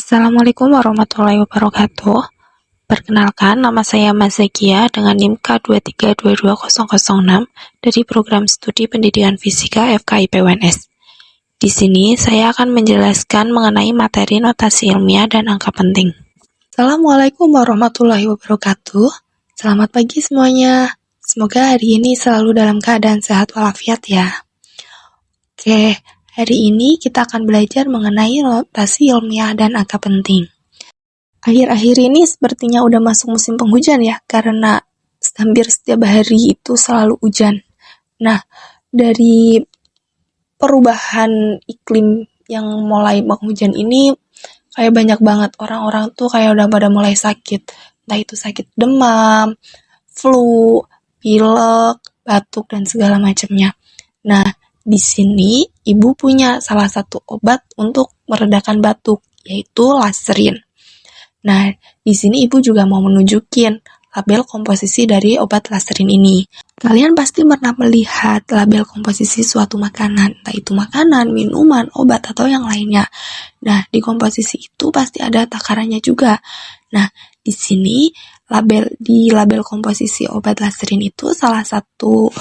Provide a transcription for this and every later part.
Assalamualaikum warahmatullahi wabarakatuh. Perkenalkan, nama saya Mazakia dengan NIM K2322006 dari Program Studi Pendidikan Fisika FKIP UNS. Di sini saya akan menjelaskan mengenai materi notasi ilmiah dan angka penting. Assalamualaikum warahmatullahi wabarakatuh. Selamat pagi semuanya. Semoga hari ini selalu dalam keadaan sehat walafiat ya. Oke. Hari ini kita akan belajar mengenai notasi ilmiah dan angka penting. Akhir-akhir ini sepertinya udah masuk musim penghujan ya, karena hampir setiap hari itu selalu hujan. Nah, dari perubahan iklim yang mulai penghujan ini, kayak banyak banget orang-orang tuh kayak udah pada mulai sakit. Entah itu sakit demam, flu, pilek, batuk, dan segala macamnya. Nah, di sini ibu punya salah satu obat untuk meredakan batuk, yaitu Laserin. Nah, di sini ibu juga mau menunjukin label komposisi dari obat Laserin ini. Kalian pasti pernah melihat label komposisi suatu makanan, entah itu makanan, minuman, obat, atau yang lainnya. Nah, di komposisi itu pasti ada takarannya juga. Nah, di sini label komposisi obat Laserin itu salah satu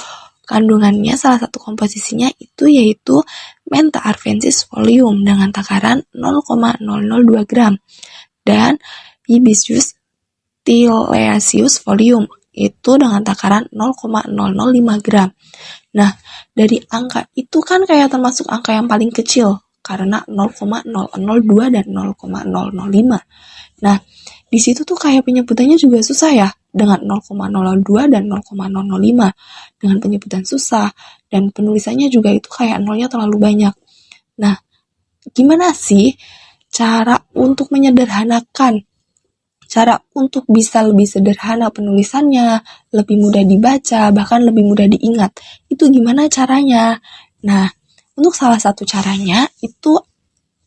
kandungannya, salah satu komposisinya itu yaitu menta-arvensis folium dengan takaran 0,002 gram dan Ibicius tileaceus folium itu dengan takaran 0,005 gram. Nah, dari angka itu kan kayak termasuk angka yang paling kecil karena 0,002 dan 0,005. Nah, di situ tuh kayak penyebutannya juga susah ya, dengan 0,002 dan 0,005 dengan penyebutan susah, dan penulisannya juga itu kayak nolnya terlalu banyak. Nah, gimana sih cara untuk menyederhanakan, cara untuk bisa lebih sederhana penulisannya, lebih mudah dibaca, bahkan lebih mudah diingat? Itu gimana caranya? Nah, untuk salah satu caranya itu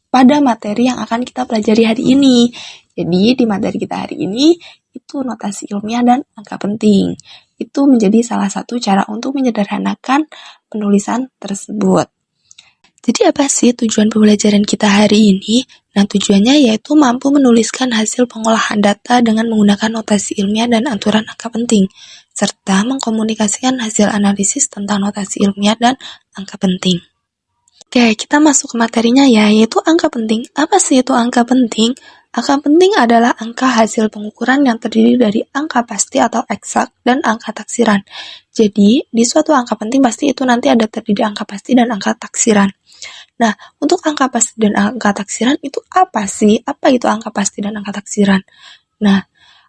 pada materi yang akan kita pelajari hari ini. Jadi di materi kita hari ini itu notasi ilmiah dan angka penting. Itu menjadi salah satu cara untuk menyederhanakan penulisan tersebut. Jadi apa sih tujuan pembelajaran kita hari ini? Nah, tujuannya yaitu mampu menuliskan hasil pengolahan data dengan menggunakan notasi ilmiah dan aturan angka penting, serta mengkomunikasikan hasil analisis tentang notasi ilmiah dan angka penting. Oke, kita masuk ke materinya ya, yaitu angka penting. Apa sih itu angka penting? Angka penting adalah angka hasil pengukuran yang terdiri dari angka pasti atau eksak dan angka taksiran. Jadi, di suatu angka penting pasti itu nanti ada terdiri angka pasti dan angka taksiran. Nah, untuk angka pasti dan angka taksiran itu apa sih? Apa itu angka pasti dan angka taksiran? Nah,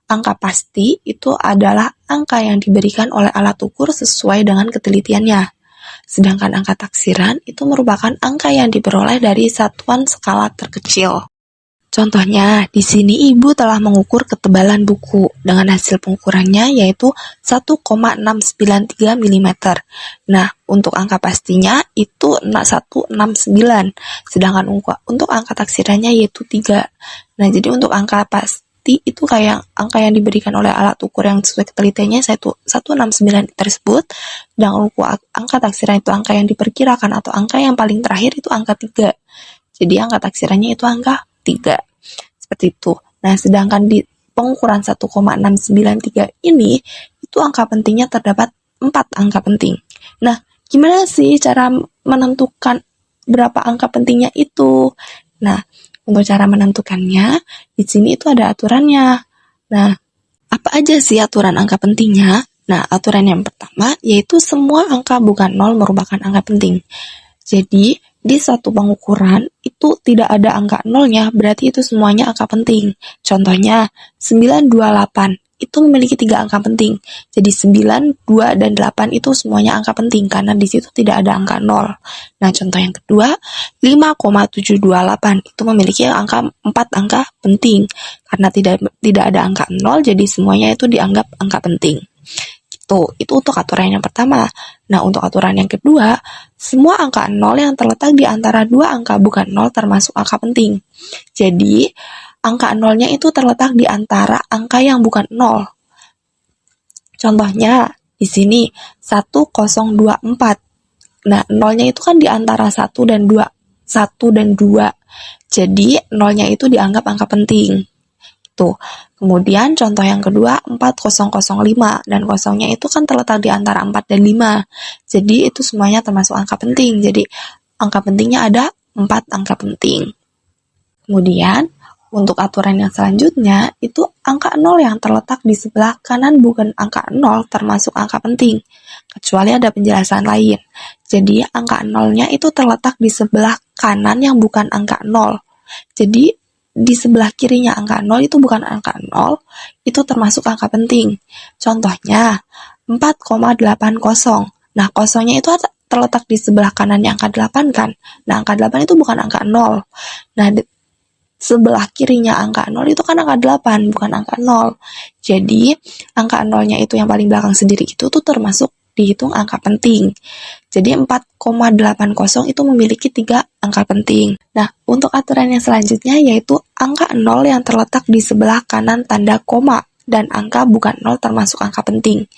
angka pasti itu adalah angka yang diberikan oleh alat ukur sesuai dengan ketelitiannya. Sedangkan angka taksiran itu merupakan angka yang diperoleh dari satuan skala terkecil. Contohnya, di sini ibu telah mengukur ketebalan buku dengan hasil pengukurannya yaitu 1,693 mm. Nah, untuk angka pastinya itu 169, sedangkan untuk angka taksirannya yaitu 3. Nah, jadi untuk angka pasti itu kayak angka yang diberikan oleh alat ukur yang sesuai ketelitiannya 169 tersebut, dan untuk angka taksiran itu angka yang diperkirakan atau angka yang paling terakhir itu angka 3. Jadi angka taksirannya itu angka 3. Seperti itu. Nah, sedangkan di pengukuran 1,693 ini, itu angka pentingnya terdapat 4 angka penting. Nah, gimana sih cara menentukan berapa angka pentingnya itu? Nah, untuk cara menentukannya, di sini itu ada aturannya. Nah, apa aja sih aturan angka pentingnya? Nah, aturan yang pertama yaitu semua angka bukan 0 merupakan angka penting. Jadi, di suatu pengukuran itu tidak ada angka nolnya, berarti itu semuanya angka penting. Contohnya, 928 itu memiliki 3 angka penting. Jadi 9, 2, dan 8 itu semuanya angka penting karena di situ tidak ada angka 0. Nah, contoh yang kedua, 5,728 itu memiliki 4 angka penting. Karena tidak ada angka 0, jadi semuanya itu dianggap angka penting. Itu untuk aturan yang pertama. Nah, untuk aturan yang kedua, semua angka 0 yang terletak di antara 2 angka bukan 0 termasuk angka penting. Jadi, angka 0-nya itu terletak di antara angka yang bukan 0. Contohnya, di sini 1024. Nah, 0-nya itu kan di antara 1 dan 2. Jadi, nolnya itu dianggap angka penting. Tuh. Kemudian contoh yang kedua 4005 dan kosongnya itu kan terletak di antara 4 dan 5. Jadi itu semuanya termasuk angka penting. Jadi angka pentingnya ada 4 angka penting. Kemudian untuk aturan yang selanjutnya itu angka 0 yang terletak di sebelah kanan bukan angka 0 termasuk angka penting. Kecuali ada penjelasan lain. Jadi angka 0-nya itu terletak di sebelah kanan yang bukan angka 0. Jadi di sebelah kirinya angka 0 itu bukan angka 0, itu termasuk angka penting. Contohnya 4,80. Nah, kosongnya itu terletak di sebelah kanannya angka 8 kan. Nah, angka 8 itu bukan angka 0. Nah, sebelah kirinya angka 0 itu kan angka 8, bukan angka 0. Jadi, angka 0-nya itu yang paling belakang sendiri itu tuh termasuk dihitung angka penting. Jadi 4,80 itu memiliki 3 angka penting. Nah, untuk aturan yang selanjutnya yaitu angka 0 yang terletak di sebelah kanan tanda koma dan angka bukan 0 termasuk angka penting.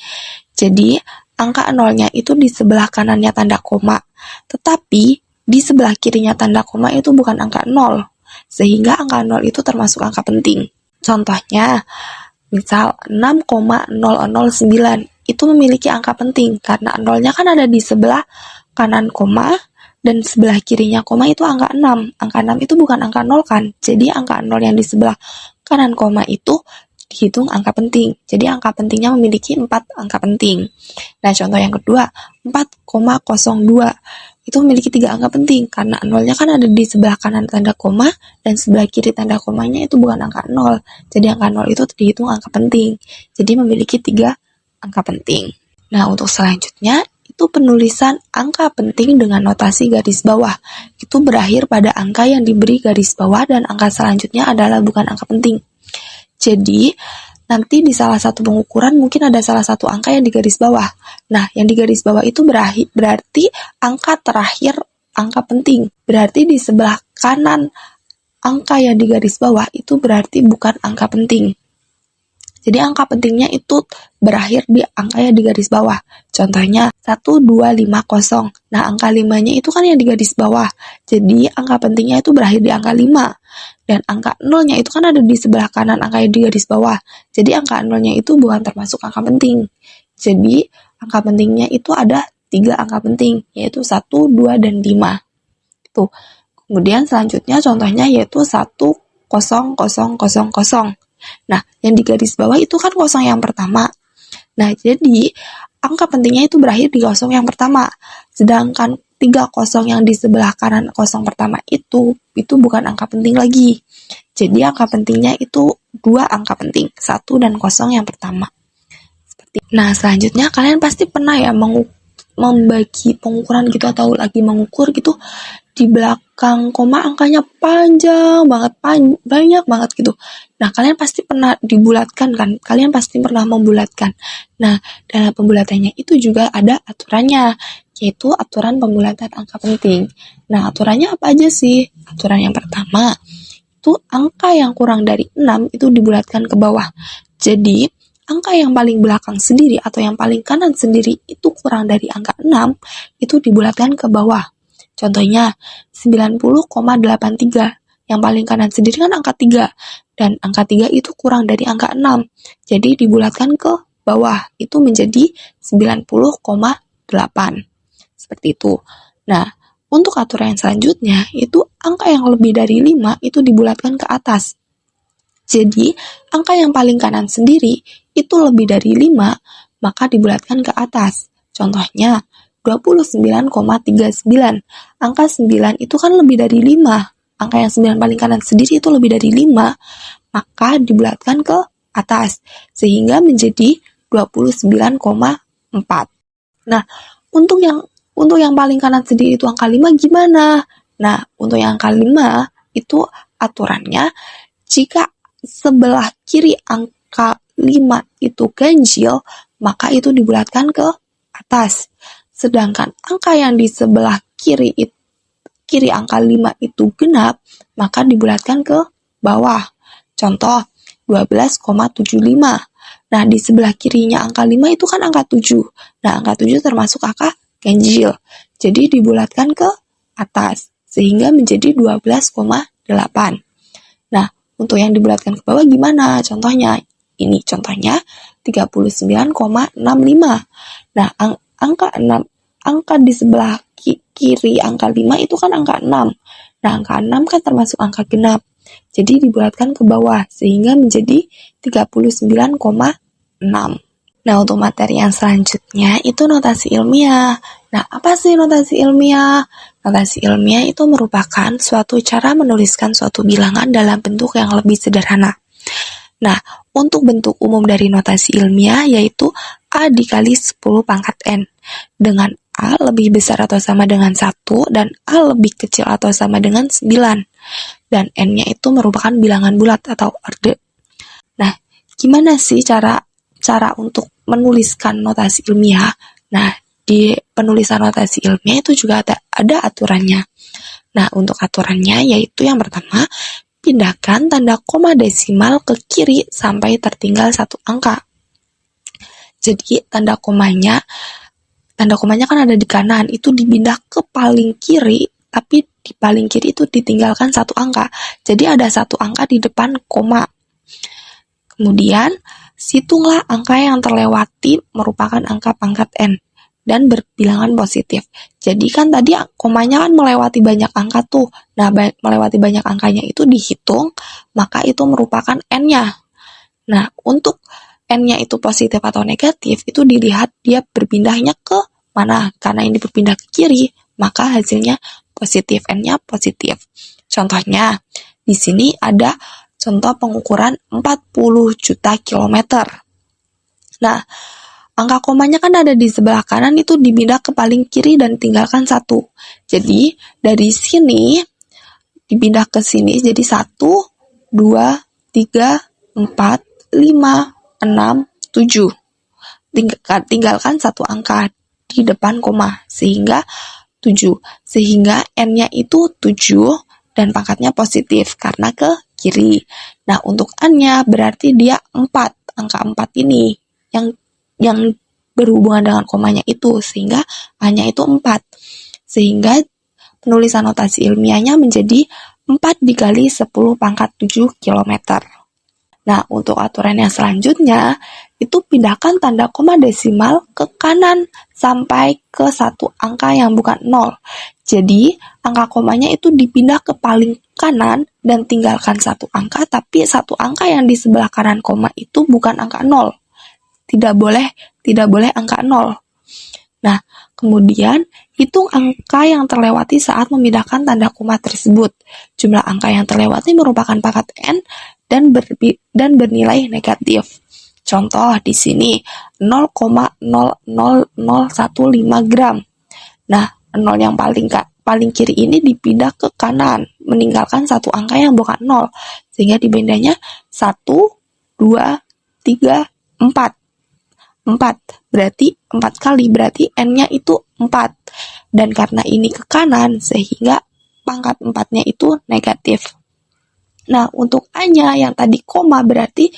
Jadi, angka 0-nya itu di sebelah kanannya tanda koma, tetapi di sebelah kirinya tanda koma itu bukan angka 0, sehingga angka 0 itu termasuk angka penting. Contohnya, misal 6,009 itu memiliki angka penting karena 0-nya kan ada di sebelah kanan koma dan sebelah kirinya koma itu angka 6. Angka 6 itu bukan angka 0 kan? Jadi angka 0 yang di sebelah kanan koma itu dihitung angka penting. Jadi angka pentingnya memiliki 4 angka penting. Nah, contoh yang kedua, 4,02 itu memiliki 3 angka penting karena 0-nya kan ada di sebelah kanan tanda koma dan sebelah kiri tanda komanya itu bukan angka 0. Jadi angka 0 itu dihitung angka penting. Jadi memiliki 3 angka penting. Nah, untuk selanjutnya itu penulisan angka penting dengan notasi garis bawah. Itu berakhir pada angka yang diberi garis bawah dan angka selanjutnya adalah bukan angka penting. Jadi, nanti di salah satu pengukuran mungkin ada salah satu angka yang di garis bawah. Nah, yang di garis bawah itu berarti angka terakhir angka penting. Berarti di sebelah kanan angka yang di garis bawah itu berarti bukan angka penting. Jadi angka pentingnya itu berakhir di angka yang di garis bawah. Contohnya 1250. Nah, angka 5-nya itu kan yang di garis bawah. Jadi angka pentingnya itu berakhir di angka 5. Dan angka 0-nya itu kan ada di sebelah kanan angka yang di garis bawah. Jadi angka 0-nya itu bukan termasuk angka penting. Jadi angka pentingnya itu ada 3 angka penting, yaitu 1, 2, dan 5. Tuh. Kemudian selanjutnya contohnya yaitu 1,0000. Nah, yang di garis bawah itu kan kosong yang pertama. Nah, jadi angka pentingnya itu berakhir di kosong yang pertama. Sedangkan 3 kosong yang di sebelah kanan kosong pertama itu bukan angka penting lagi. Jadi angka pentingnya itu 2 angka penting, 1 dan 0 yang pertama. Nah, selanjutnya kalian pasti pernah ya membagi pengukuran gitu atau lagi mengukur gitu, di belakang koma angkanya panjang banget, banyak banget gitu. Nah, kalian pasti pernah dibulatkan kan? Kalian pasti pernah membulatkan. Nah, dalam pembulatannya itu juga ada aturannya, yaitu aturan pembulatan angka penting. Nah, aturannya apa aja sih? Aturan yang pertama, itu angka yang kurang dari 6 itu dibulatkan ke bawah. Jadi, angka yang paling belakang sendiri atau yang paling kanan sendiri itu kurang dari angka 6, itu dibulatkan ke bawah. Contohnya 90,83. Yang paling kanan sendiri kan angka 3. Dan angka 3 itu kurang dari angka 6. Jadi dibulatkan ke bawah. Itu menjadi 90,8. Seperti itu. Nah, untuk aturan yang selanjutnya, itu angka yang lebih dari 5 itu dibulatkan ke atas. Jadi, angka yang paling kanan sendiri itu lebih dari 5, maka dibulatkan ke atas. Contohnya, 29,39. Angka 9 itu kan lebih dari 5. Angka yang 9 paling kanan sendiri itu lebih dari 5, maka dibulatkan ke atas. Sehingga menjadi 29,4. Nah, untuk yang paling kanan sendiri itu angka 5 gimana? Nah, untuk yang angka 5 itu aturannya, jika sebelah kiri angka 5 itu ganjil, maka itu dibulatkan ke atas. Sedangkan angka yang di sebelah kiri angka 5 itu genap, maka dibulatkan ke bawah. Contoh, 12,75. Nah, di sebelah kirinya angka 5 itu kan angka 7. Nah, angka 7 termasuk angka ganjil. Jadi dibulatkan ke atas. sehingga menjadi 12,8. Nah, untuk yang dibulatkan ke bawah gimana? Contohnya, ini contohnya 39,65. Nah, angka di sebelah kiri angka 5 itu kan angka 6. Nah, angka 6 kan termasuk angka genap. Jadi dibulatkan ke bawah sehingga menjadi 39,6. Nah, untuk materi yang selanjutnya itu notasi ilmiah. Nah, apa sih notasi ilmiah? Notasi ilmiah itu merupakan suatu cara menuliskan suatu bilangan dalam bentuk yang lebih sederhana. Nah, untuk bentuk umum dari notasi ilmiah yaitu A dikali 10 pangkat N. Dengan A lebih besar atau sama dengan 1 dan A lebih kecil atau sama dengan 9. Dan N-nya itu merupakan bilangan bulat atau orde. Nah, gimana sih cara untuk menuliskan notasi ilmiah? Nah, di penulisan notasi ilmiah itu juga ada aturannya. Nah, untuk aturannya yaitu yang pertama, pindahkan tanda koma desimal ke kiri sampai tertinggal satu angka. Jadi tanda komanya kan ada di kanan, itu dipindah ke paling kiri, tapi di paling kiri itu ditinggalkan satu angka. Jadi ada satu angka di depan koma. Kemudian, hitunglah angka yang terlewati merupakan angka pangkat N dan berbilangan positif. Jadi kan tadi komanya kan melewati banyak angka tuh. Nah, melewati banyak angkanya itu dihitung, maka itu merupakan N-nya. Nah, untuk N-nya itu positif atau negatif, itu dilihat dia berpindahnya ke mana. Karena ini berpindah ke kiri, maka hasilnya positif, N-nya positif. Contohnya, di sini ada contoh pengukuran 40 juta kilometer. Nah, angka komanya kan ada di sebelah kanan, itu dipindah ke paling kiri dan tinggalkan 1. Jadi, dari sini dipindah ke sini jadi 1, 2, 3, 4, 5, 6, 7. Tinggalkan satu angka di depan koma, sehingga 7. Sehingga N-nya itu 7 dan pangkatnya positif karena ke kiri. Nah, untuk N-nya berarti dia 4. Angka 4 ini yang berhubungan dengan komanya itu, sehingga A-nya itu 4. Sehingga penulisan notasi ilmiahnya menjadi 4 dikali 10 pangkat 7 km. Nah, untuk aturan yang selanjutnya, itu pindahkan tanda koma desimal ke kanan sampai ke satu angka yang bukan 0. Jadi, angka komanya itu dipindah ke paling kanan dan tinggalkan satu angka, tapi satu angka yang di sebelah kanan koma itu bukan angka 0. Tidak boleh angka 0. Nah, kemudian hitung angka yang terlewati saat memindahkan tanda koma tersebut. Jumlah angka yang terlewati merupakan pangkat N dan bernilai negatif. Contoh di sini 0,00015 gram. Nah, 0 yang paling kiri ini dipindah ke kanan, meninggalkan satu angka yang bukan 0, sehingga dipindahnya 1, 2, 3, 4. 4, berarti 4 kali, berarti N-nya itu 4. Dan karena ini ke kanan, sehingga pangkat 4-nya itu negatif. Nah, untuk A-nya yang tadi koma, berarti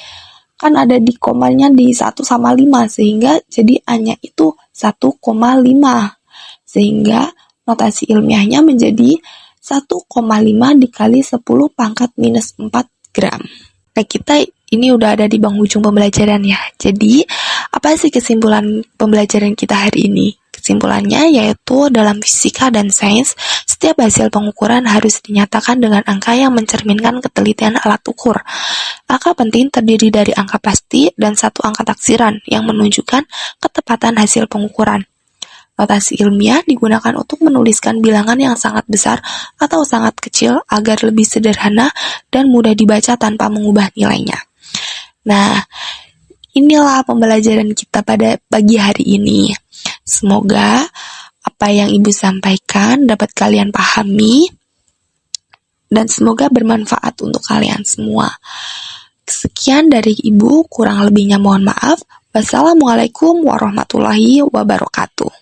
kan ada di komanya di 1/5, sehingga jadi A-nya itu 1,5. Sehingga notasi ilmiahnya menjadi 1,5 dikali 10 pangkat minus 4 gram. Nah, kita ini udah ada di penghujung pembelajaran ya. Jadi, apa sih kesimpulan pembelajaran kita hari ini? Kesimpulannya yaitu dalam fisika dan sains, setiap hasil pengukuran harus dinyatakan dengan angka yang mencerminkan ketelitian alat ukur. Angka penting terdiri dari angka pasti dan satu angka taksiran yang menunjukkan ketepatan hasil pengukuran. Notasi ilmiah digunakan untuk menuliskan bilangan yang sangat besar atau sangat kecil agar lebih sederhana dan mudah dibaca tanpa mengubah nilainya. Nah, inilah pembelajaran kita pada pagi hari ini. Semoga apa yang Ibu sampaikan dapat kalian pahami dan semoga bermanfaat untuk kalian semua. Sekian dari Ibu, kurang lebihnya mohon maaf. Wassalamualaikum warahmatullahi wabarakatuh.